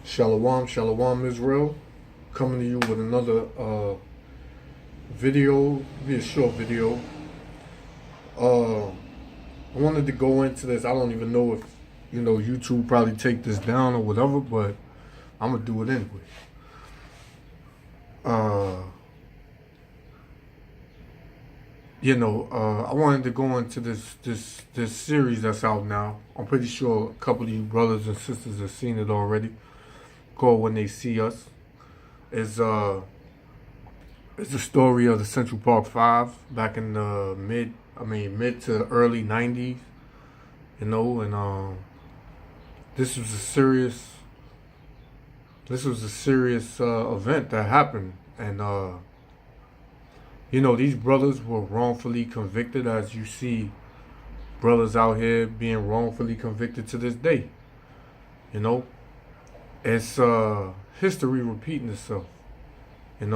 Shalom, Shalom Israel, coming to you with another video, be a short video. I wanted to go into this. I don't even know if, YouTube probably take this down or whatever, but I'm gonna do it anyway. I wanted to go into this series that's out now. I'm pretty sure a couple of you brothers and sisters have seen it already. Called When They See Us. It's the story of the Central Park Five back in the mid to early '90s. And this was a serious event that happened, and these brothers were wrongfully convicted, as you see brothers out here being wrongfully convicted to this day. It's history repeating itself. And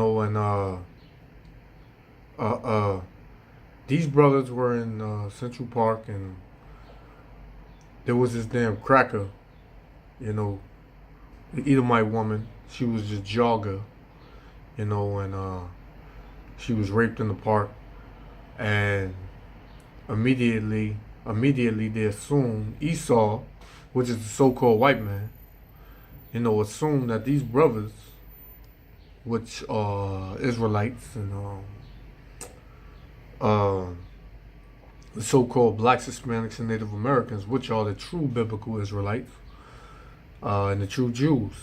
these brothers were in Central Park, and there was this damn cracker, the Edomite woman. She was just jogger, and she was raped in the park, and immediately they assumed Esau, which is the so-called white man, assumed that these brothers, which are Israelites and the so-called blacks, Hispanics, and Native Americans, which are the true biblical Israelites and the true Jews,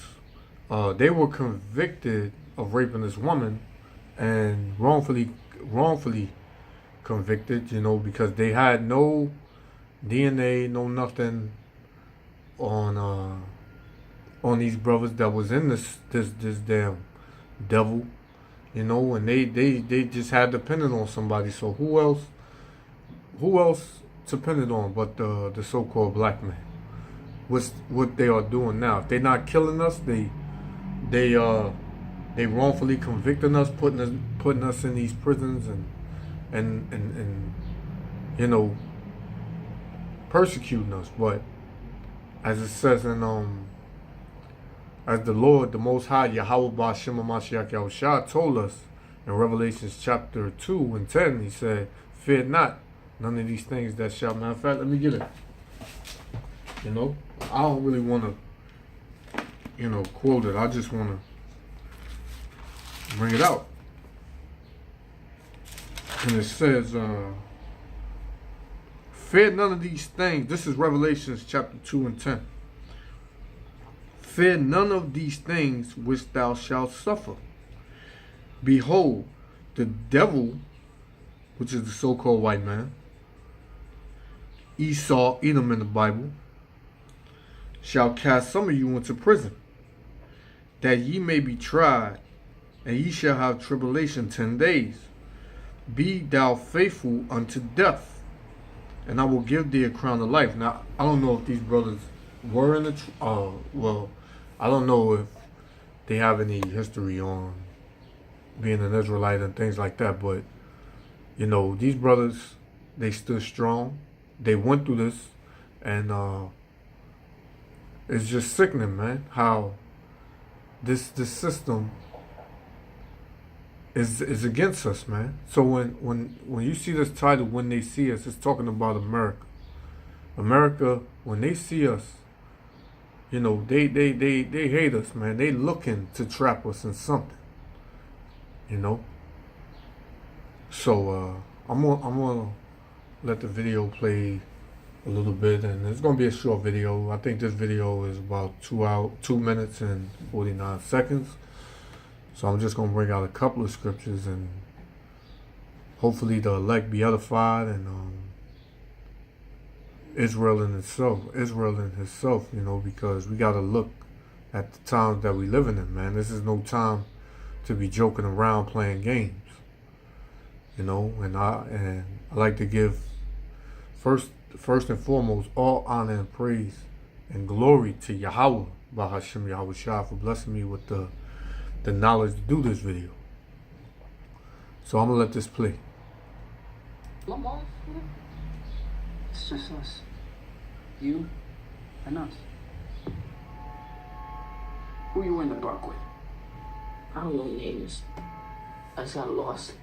they were convicted of raping this woman, and wrongfully convicted, because they had no DNA, no nothing on these brothers that was in this damn devil, and they just had depended on somebody. So who else depended on but the so-called black man? What they are doing now? If they're not killing us, they wrongfully convicting us, putting us in these prisons and persecuting us. But as it says in as the Lord, the Most High, Yahweh Ba'Shem HaMashiach Yahushua told us in Revelations chapter 2 and 10, he said, "Fear not, none of these things that shall." Matter of fact, let me get it. I don't really want to, quote it. I just want to bring it out. And it says, "Fear none of these things." This is Revelations chapter 2 and 10. "Fear none of these things which thou shalt suffer. Behold, the devil," which is the so-called white man, Esau, Edom in the Bible, "shall cast some of you into prison, that ye may be tried, and ye shall have tribulation 10 days. Be thou faithful unto death, and I will give thee a crown of life." Now, I don't know if these brothers were in the I don't know if they have any history on being an Israelite and things like that, but these brothers, they stood strong. They went through this, and it's just sickening, man, how this system is against us, man. So when you see this title, "When They See Us," it's talking about America. America, when they see us, they hate us, man. They looking to trap us in something, So I'm gonna let the video play a little bit, and it's gonna be a short video. I think this video is about 2 minutes and 49 seconds. So I'm just gonna bring out a couple of scriptures, and hopefully the elect be edified, and Israel in himself, because we gotta look at the times that we living in, man. This is no time to be joking around playing games, and I like to give first and foremost all honor and praise and glory to Yahweh Ba'Hashem Yahushua for blessing me with the knowledge to do this video. So I'm gonna let this play. It's just us. You and us. Who you in the park with? I don't know names. I just got lost.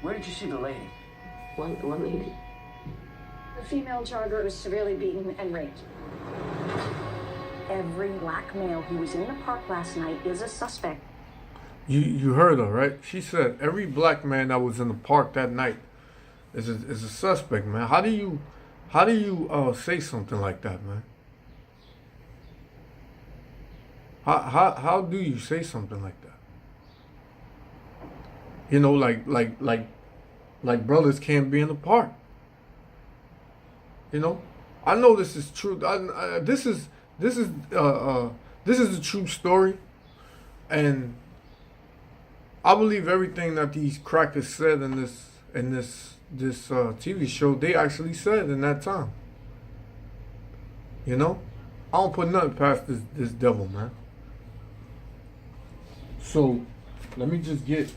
Where did you see the lady? One lady. The female jogger was severely beaten and raped. Every black male who was in the park last night is a suspect. You heard her, right? She said every black man that was in the park that night is a suspect, man. How do you say something like that, man? How do you say something like that? You know, like brothers can't be in the park. You know, I know this is true. This is the true story, and I believe everything that these crackers said in this TV show. They actually said in that time. You know, I don't put nothing past this devil, man. So let me just get,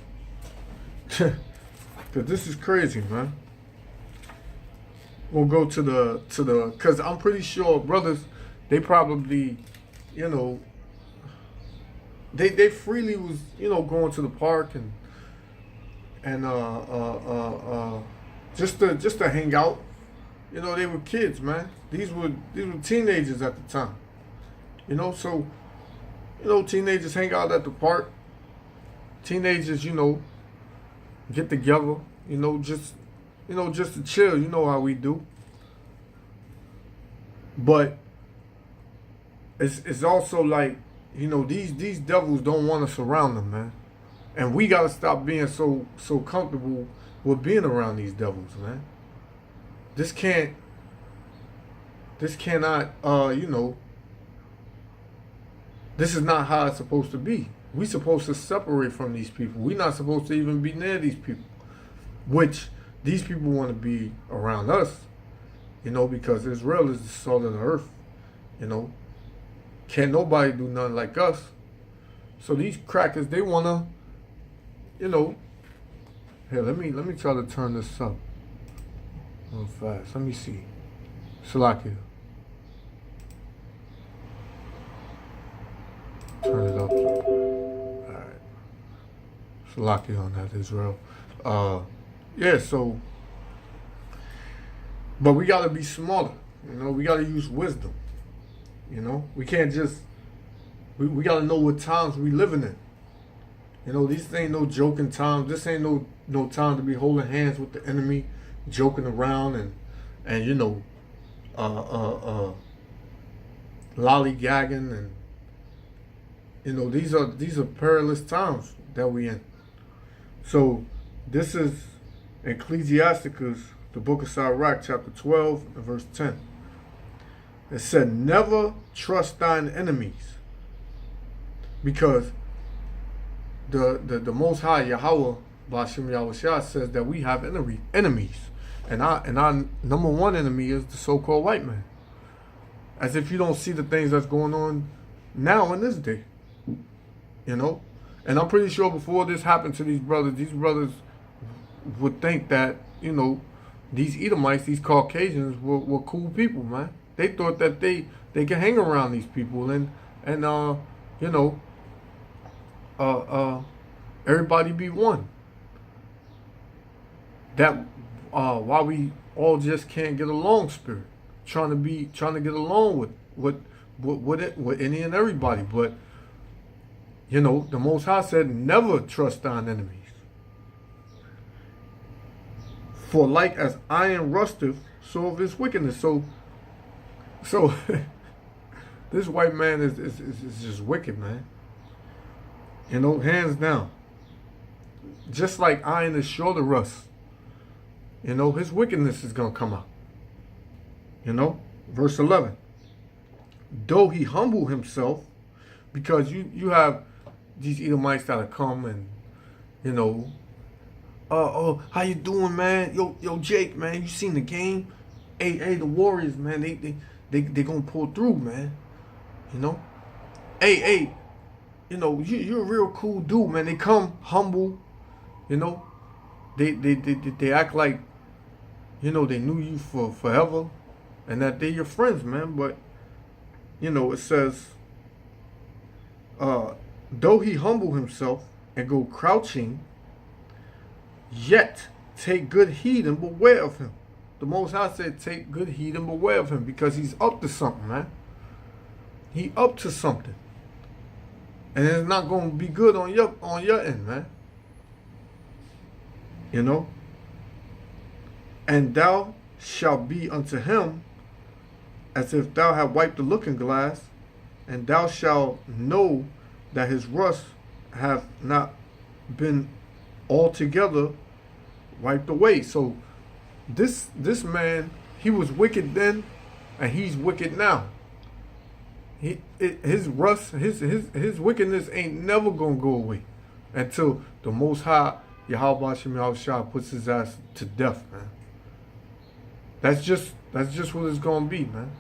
cause this is crazy, man. We'll go to the, cause I'm pretty sure brothers, they probably, you know, they freely was, you know, going to the park and just to hang out. You know, they were kids, man. These were teenagers at the time. You know, so, you know, teenagers hang out at the park. Teenagers, you know, get together, you know, just to chill. You know how we do. But it's also like, you know, these devils don't want us around them, man. And we gotta stop being so comfortable with being around these devils, man. This cannot, you know, this is not how it's supposed to be. We supposed to separate from these people. We're not supposed to even be near these people. Which these people want to be around us, you know, because Israel is the salt of the earth, you know. Can't nobody do nothing like us. So these crackers, they wanna, you know. Here, let me try to turn this up real fast. Let me see. Salakia. Turn it up. Alright. Salakia on that, Israel. Yeah, so, but we gotta be smarter, you know, we gotta use wisdom, you know, we can't just, we gotta know what times we living in, you know, these ain't no joking times, this ain't no time to be holding hands with the enemy, joking around and you know, lollygagging, and, you know, these are perilous times that we in. So, this is Ecclesiasticus, the book of Sirach, chapter 12, and verse 10. It said, never trust thine enemies, because the Most High, Yahweh, Ba'ashem Yahushua, says that we have enemies. And our number one enemy is the so-called white man. As if you don't see the things that's going on now in this day. You know? And I'm pretty sure before this happened to these brothers would think that, you know, these Edomites, these Caucasians were cool people, man. They thought that they could hang around these people and you know, everybody be one. That why we all just can't get along, spirit. Trying to get along with any and everybody. But you know, the Most High said, never trust thine enemies. For like as iron rusteth, so of his wickedness. So this white man is just wicked, man. You know, hands down. Just like iron is sure to rust. You know, his wickedness is going to come out. You know, verse 11. Though he humble himself, because you have these Edomites that'll come and, you know, oh, how you doing, man? Yo, Jake, man, you seen the game? Hey, the Warriors, man, they gonna pull through, man. You know? Hey, you know, you're a real cool dude, man. They come humble, you know. They act like, you know, they knew you for forever and that they're your friends, man. But, you know, it says, though he humble himself and go crouching, yet take good heed and beware of him. The Most High said, take good heed and beware of him, because he's up to something, man. He up to something. And it's not going to be good on your end, man. You know? And thou shalt be unto him as if thou had wiped the looking glass, and thou shalt know that his rust have not been altogether wiped away. So this man, he was wicked then, and he's wicked now. His rust, his wickedness ain't never gonna go away until the Most High Yahweh Shem Yahushua puts his ass to death, man. That's just what it's gonna be, man.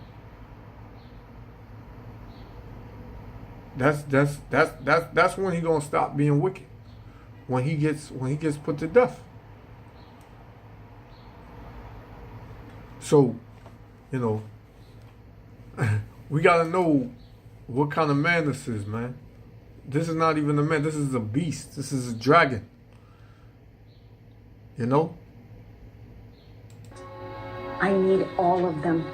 That's when he gonna stop being wicked. When he gets put to death. So, you know, we gotta know what kind of man this is, man. This is not even a man. This is a beast. This is a dragon. You know? I need all of them.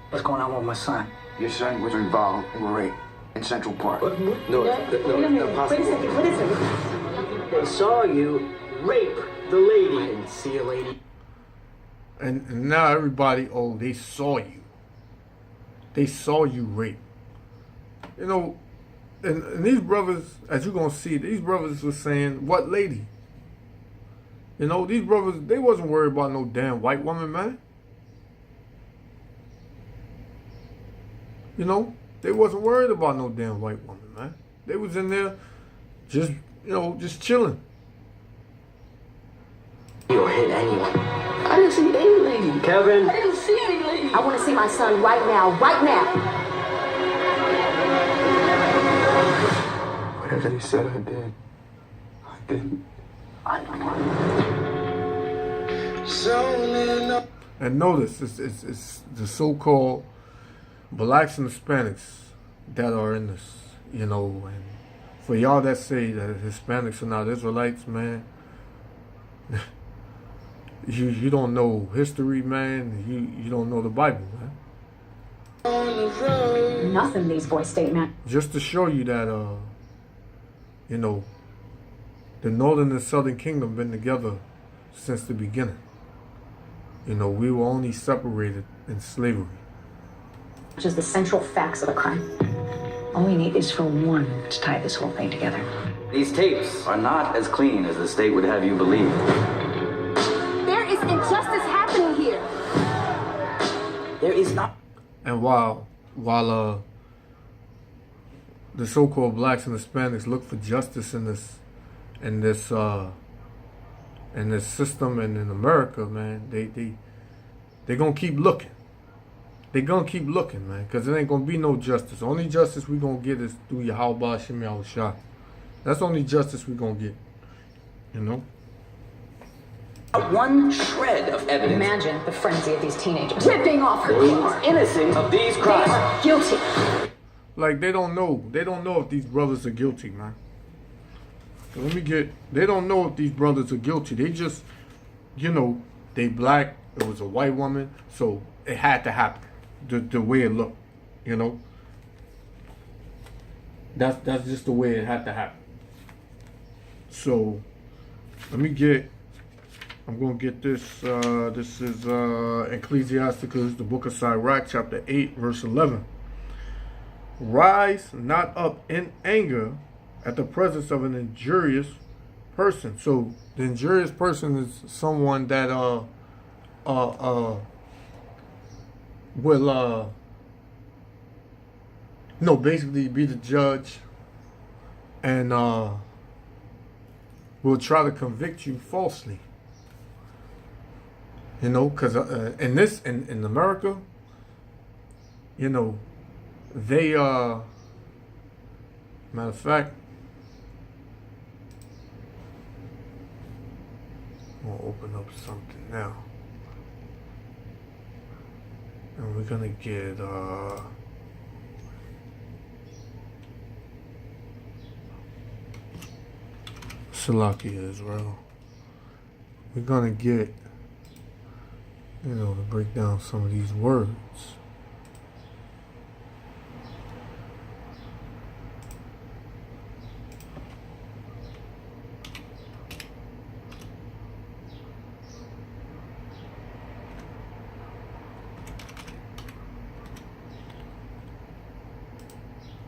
What's going on with my son? Your son was involved in rape in Central Park. No, it's not possible. Wait a second, what is it? They saw you rape the lady. I didn't see a lady. And now everybody, oh, they saw you. They saw you rape. You know, and these brothers, as you're going to see, these brothers were saying, what lady? You know, these brothers, they wasn't worried about no damn white woman, man. You know, they wasn't worried about no damn white woman, man. They was in there just, you know, just chilling. You'll hit anyone. I didn't see any lady. Kevin. I didn't see any lady. I want to see my son right now, right now. Whatever they said I did, I didn't. And notice, it's the so-called blacks and Hispanics that are in this, you know. And for y'all that say that Hispanics are not Israelites, man, you don't know history, man. You don't know the Bible, man. Nothing these boys state, man. Just to show you that, you know, the Northern and Southern Kingdom been together since the beginning. You know, we were only separated in slavery. Which is the central facts of the crime. All we need is for one to tie this whole thing together. These tapes are not as clean as the state would have you believe. There is injustice happening here. There is not. And while the so-called blacks and Hispanics look for justice in this system and in America, man, they gonna keep looking. They gonna keep looking, man, because there ain't gonna be no justice. The only justice we gonna get is through Yahweh Shem Yahushua. That's the only justice we gonna get. You know? One shred of evidence. Imagine the frenzy of these teenagers ripping off her They clothes. are innocent of these They crimes. are guilty. Like they don't know if these brothers are guilty, man. So they don't know if these brothers are guilty. They just, you know, they black, it was a white woman, so it had to happen. The way it looked, you know. That's just the way it had to happen. So I'm gonna get this. This is Ecclesiasticus, the book of Sirach, chapter 8, verse 11. Rise not up in anger at the presence of an injurious person. So the injurious person is someone that will basically be the judge and will try to convict you falsely. You know, because in America, you know, they matter of fact, I'll open up something now. And we're gonna get Salakia Israel. We're gonna get, to break down some of these words.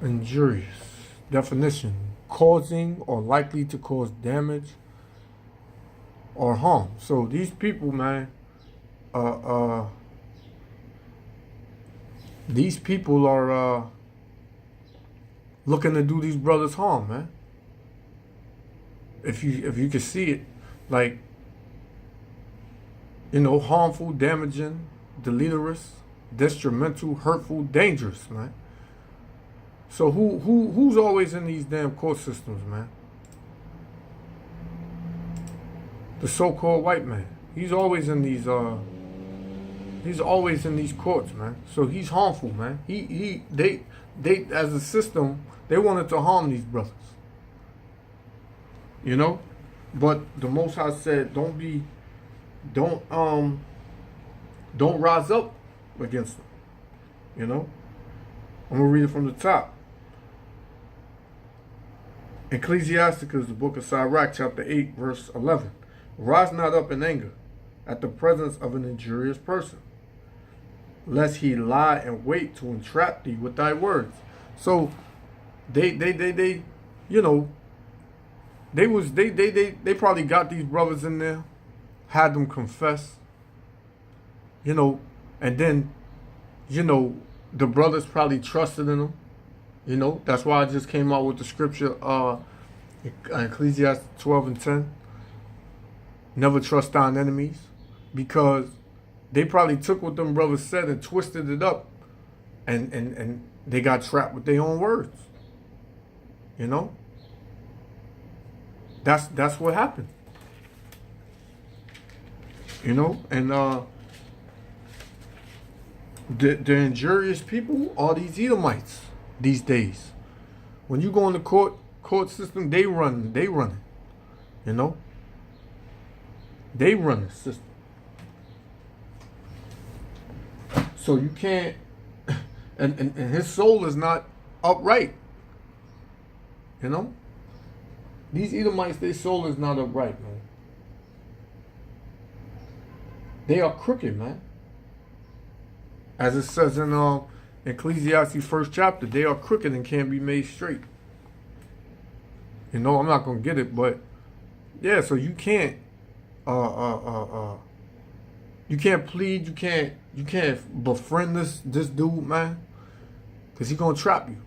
Injurious. Definition: causing or likely to cause damage or harm. So these people, man, these people are looking to do these brothers harm, man. If you can see it, like, harmful, damaging, deleterious, detrimental, hurtful, dangerous, man. So who's always in these damn court systems, man? The so-called white man. He's always in these courts, man. So he's harmful, man. They as a system, they wanted to harm these brothers. But the Most High said, don't rise up against them. I'm gonna read it from the top. Ecclesiasticus, the book of Sirach, chapter 8, verse 11. Rise not up in anger at the presence of an injurious person, lest he lie in wait to entrap thee with thy words. So they probably got these brothers in there, had them confess, and then, the brothers probably trusted in them. That's why I just came out with the scripture, Ecclesiastes 12:10. Never trust thine enemies, because they probably took what them brothers said and twisted it up, and they got trapped with their own words. That's what happened. And the injurious people are these Edomites these days. When you go in the court system, they run it. They run the system. So you can't, and his soul is not upright. These Edomites, their soul is not upright, man. They are crooked, man. As it says in Ecclesiastes 1st chapter, they are crooked and can't be made straight. I'm not gonna get it, but yeah. So you can't, you can't plead, you can't befriend this dude, man, because he's gonna trap you.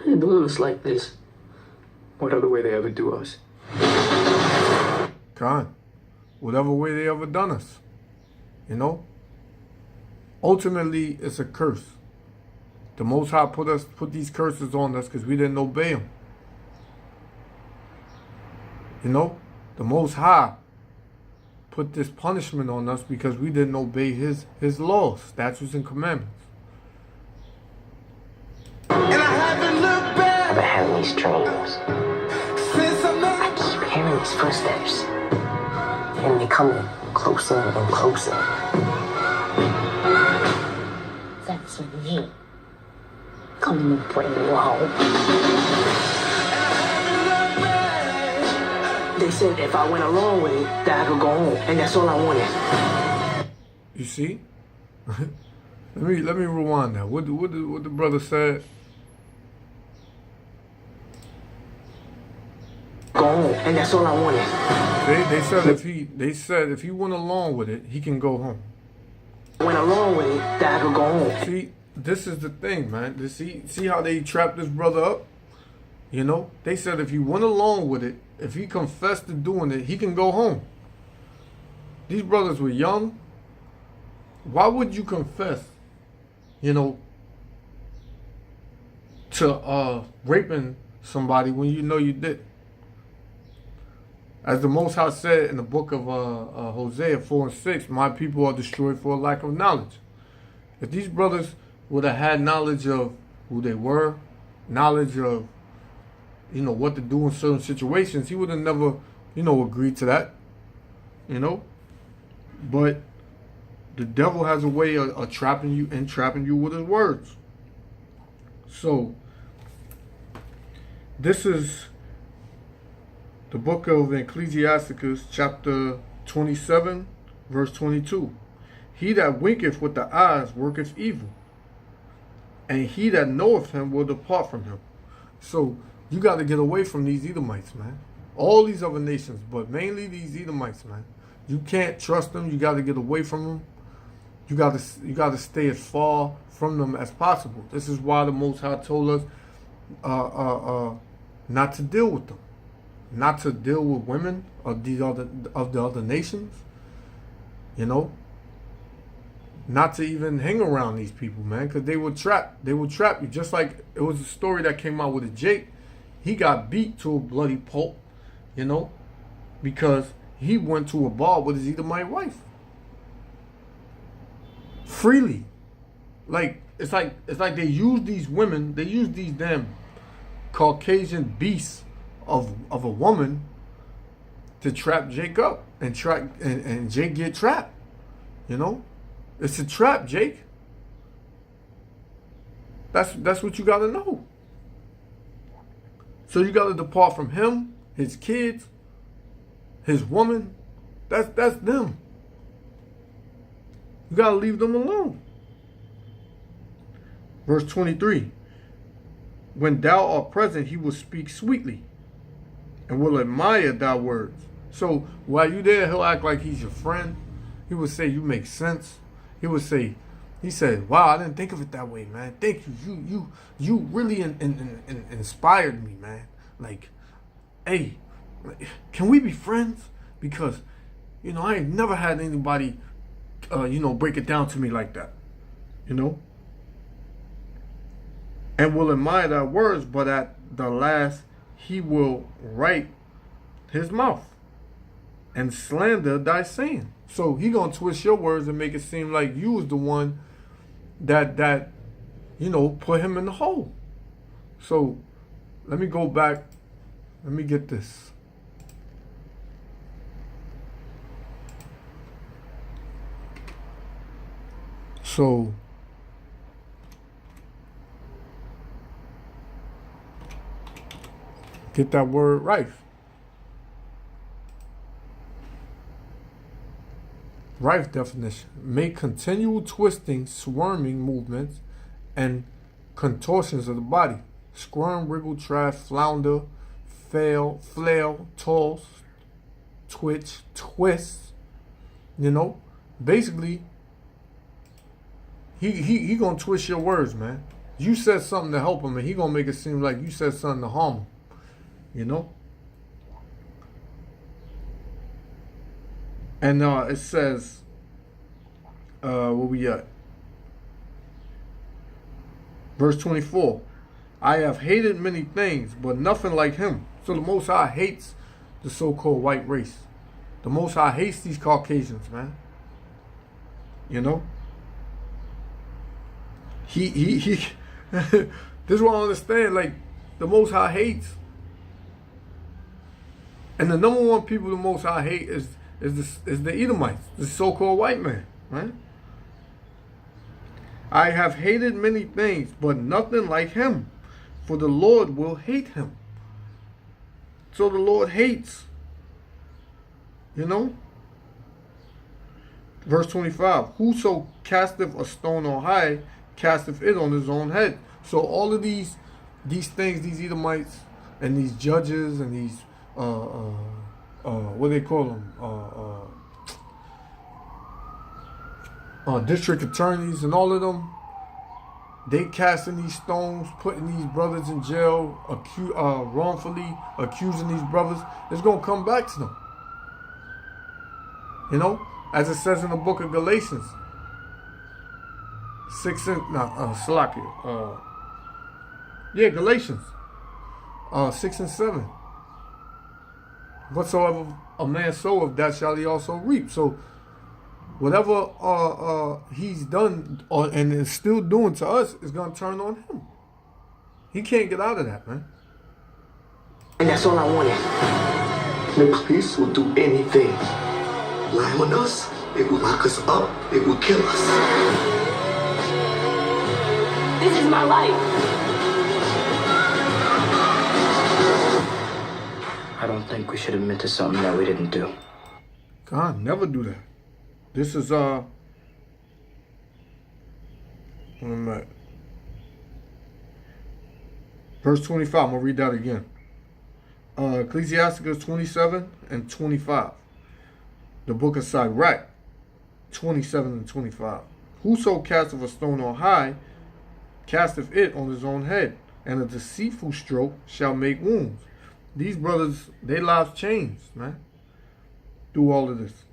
They're doing us like this. What other way they ever do us? Con, whatever way they ever done us, Ultimately, it's a curse. The Most High put these curses on us because we didn't obey Him. The Most High put this punishment on us because we didn't obey His laws, statutes, and commandments. And I haven't looked back. I've been having these dreams. Since I met I keep hearing these footsteps. And they coming closer and closer. That's me. Coming to bring you home. They said if I went along with it, that I could go home, and that's all I wanted. You see? let me rewind that. What the brother said? Go home, and that's all I wanted. They said if he went along with it, he can go home. Went along with it, that I could go home. See, this is the thing, man. See how they trapped this brother up? They said if he went along with it, if he confessed to doing it, he can go home. These brothers were young. Why would you confess, to raping somebody when you know you did? As the Most High said in the book of Hosea 4:6, my people are destroyed for a lack of knowledge. If these brothers would have had knowledge of who they were, knowledge of, you know, what to do in certain situations, he would have never, you know, agreed to that, you know. But the devil has a way of trapping you and trapping you with his words. So this is the book of Ecclesiasticus, chapter 27, verse 22. He that winketh with the eyes worketh evil, and he that knoweth him will depart from him. So you got to get away from these Edomites, man. All these other nations, but mainly these Edomites, man. You can't trust them. You got to get away from them. You got to stay as far from them as possible. This is why the Most High told us not to deal with them, not to deal with women of the other nations. You know, not to even hang around these people, man, because they would trap. They would trap you. Just like it was a story that came out with a Jake. He got beat to a bloody pulp, you know, because he went to a bar with his Edomite wife. Freely. Like it's like they use these women, they use these damn Caucasian beasts of a woman to trap Jake up and and Jake get trapped. You know? It's a trap, Jake. That's what you gotta know. So you gotta depart from him, his kids, his woman. That's them. You gotta leave them alone. Verse 23. When thou art present, he will speak sweetly and will admire thy words. So while you there, he'll act like he's your friend. He will say you make sense. He would say, he said, wow, I didn't think of it that way, man. Thank you. You really inspired me, man. Like, hey, can we be friends? Because, you know, I ain't never had anybody, you know, break it down to me like that, you know. And will admire thy words, but at the last he will write his mouth and slander thy saying. So he gonna twist your words and make it seem like you was the one that you know put him in the hole. So let me go back. Let me get this. So get that word right. Rife definition: make continual twisting, squirming movements and contortions of the body. Squirm, wriggle, trash, flounder, flail, toss, twitch, twist. You know, basically, he gonna twist your words, man. You said something to help him, and he gonna make it seem like you said something to harm him. You know. And it says, where we at? Verse 24. I have hated many things, but nothing like him. So the Most High hates the so-called white race. The Most High hates these Caucasians, man. You know? He this is what I understand. Like, the Most High hates. And the number one people the Most High hate is the Edomites, the so-called white man, right? I have hated many things, but nothing like him, for the Lord will hate him. So the Lord hates, you know? Verse 25, whoso casteth a stone on high, casteth it on his own head. So all of these things, these Edomites and these judges and these what do they call them? District attorneys and all of them, they casting these stones, putting these brothers in jail, wrongfully accusing these brothers. It's gonna come back to them. You know, as it says in the book of Galatians, 6 and Galatians 6 and 7. Whatsoever a man soweth, that shall he also reap. So whatever he's done and is still doing to us is going to turn on him. He can't get out of that, man. And that's all I wanted. The police will do anything. Lie on us, they will lock us up, they will kill us. This is my life. I don't think we should admit to something that we didn't do. God, never do that. This is what I'm at. Verse 25, I'm gonna read that again. Ecclesiasticus 27 and 25. The book of Sirach 27 and 25. Whoso casteth a stone on high, casteth it on his own head, and a deceitful stroke shall make wounds. These brothers, their lives changed, man, through all of this.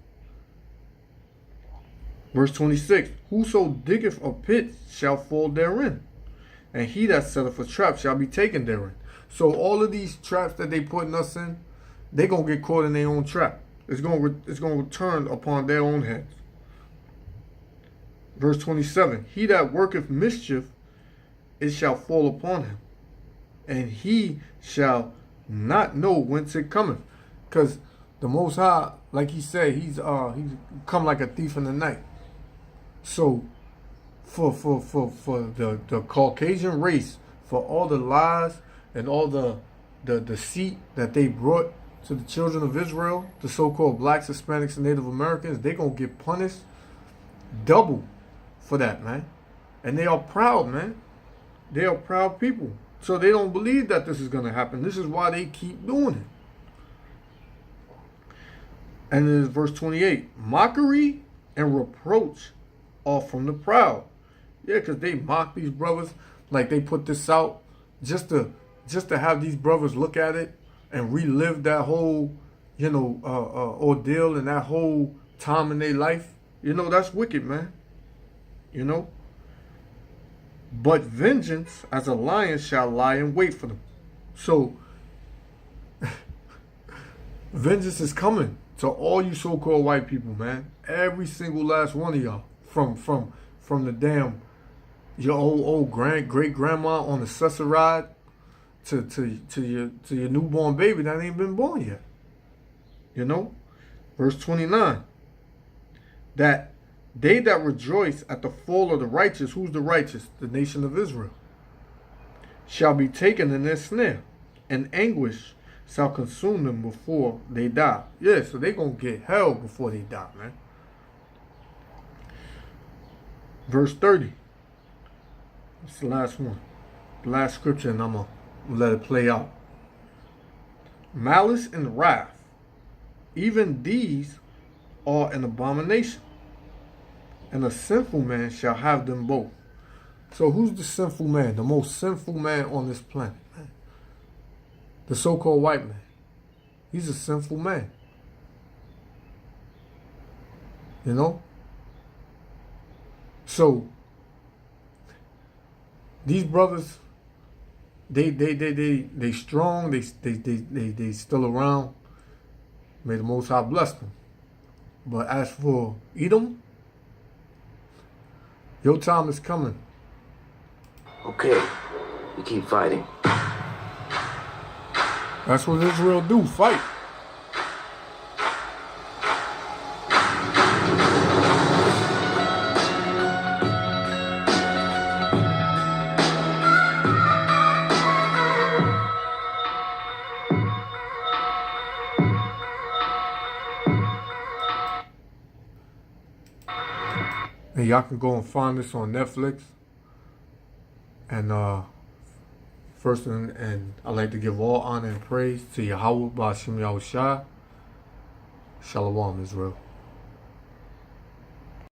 Verse 26. Whoso diggeth a pit shall fall therein, and he that setteth a trap shall be taken therein. So all of these traps that they putting us in, they gonna get caught in their own trap. It's gonna return upon their own heads. Verse 27. He that worketh mischief, it shall fall upon him, and he shall not know whence it cometh. Because the Most High, like he said, he's come like a thief in the night. So for the Caucasian race, for all the lies and all the deceit that they brought to the children of Israel, the so-called blacks, Hispanics, and Native Americans, they gonna get punished double for that, man. And they are proud, man. They are proud people. So they don't believe that this is gonna happen. This is why they keep doing it. And in verse 28, mockery and reproach are from the proud. Yeah, because they mock these brothers, like they put this out just to have these brothers look at it and relive that whole, ordeal and that whole time in their life. That's wicked, man. But vengeance as a lion shall lie in wait for them. So vengeance is coming to all you so-called white people, man. Every single last one of y'all, from the damn your old great grandma on the Cesar ride to your newborn baby that ain't been born yet. Verse 29. That they that rejoice at the fall of the righteous, who's the righteous? The nation of Israel, shall be taken in their snare, and anguish shall consume them before they die. Yeah, so they gonna get hell before they die, man. Verse 30. It's the last one. The last scripture, and I'm gonna let it play out. Malice and wrath, even these are an abomination, and a sinful man shall have them both. So who's the sinful man? The most sinful man on this planet, man? The so-called white man. He's a sinful man. So these brothers, they strong, they still around. May the Most High bless them. But as for Edom, your time is coming. Okay, we keep fighting. That's what Israel do, fight. And y'all can go and find this on Netflix. And first, and I'd like to give all honor and praise to Yahweh Ba'ashem Yahushua. Shalom, Israel.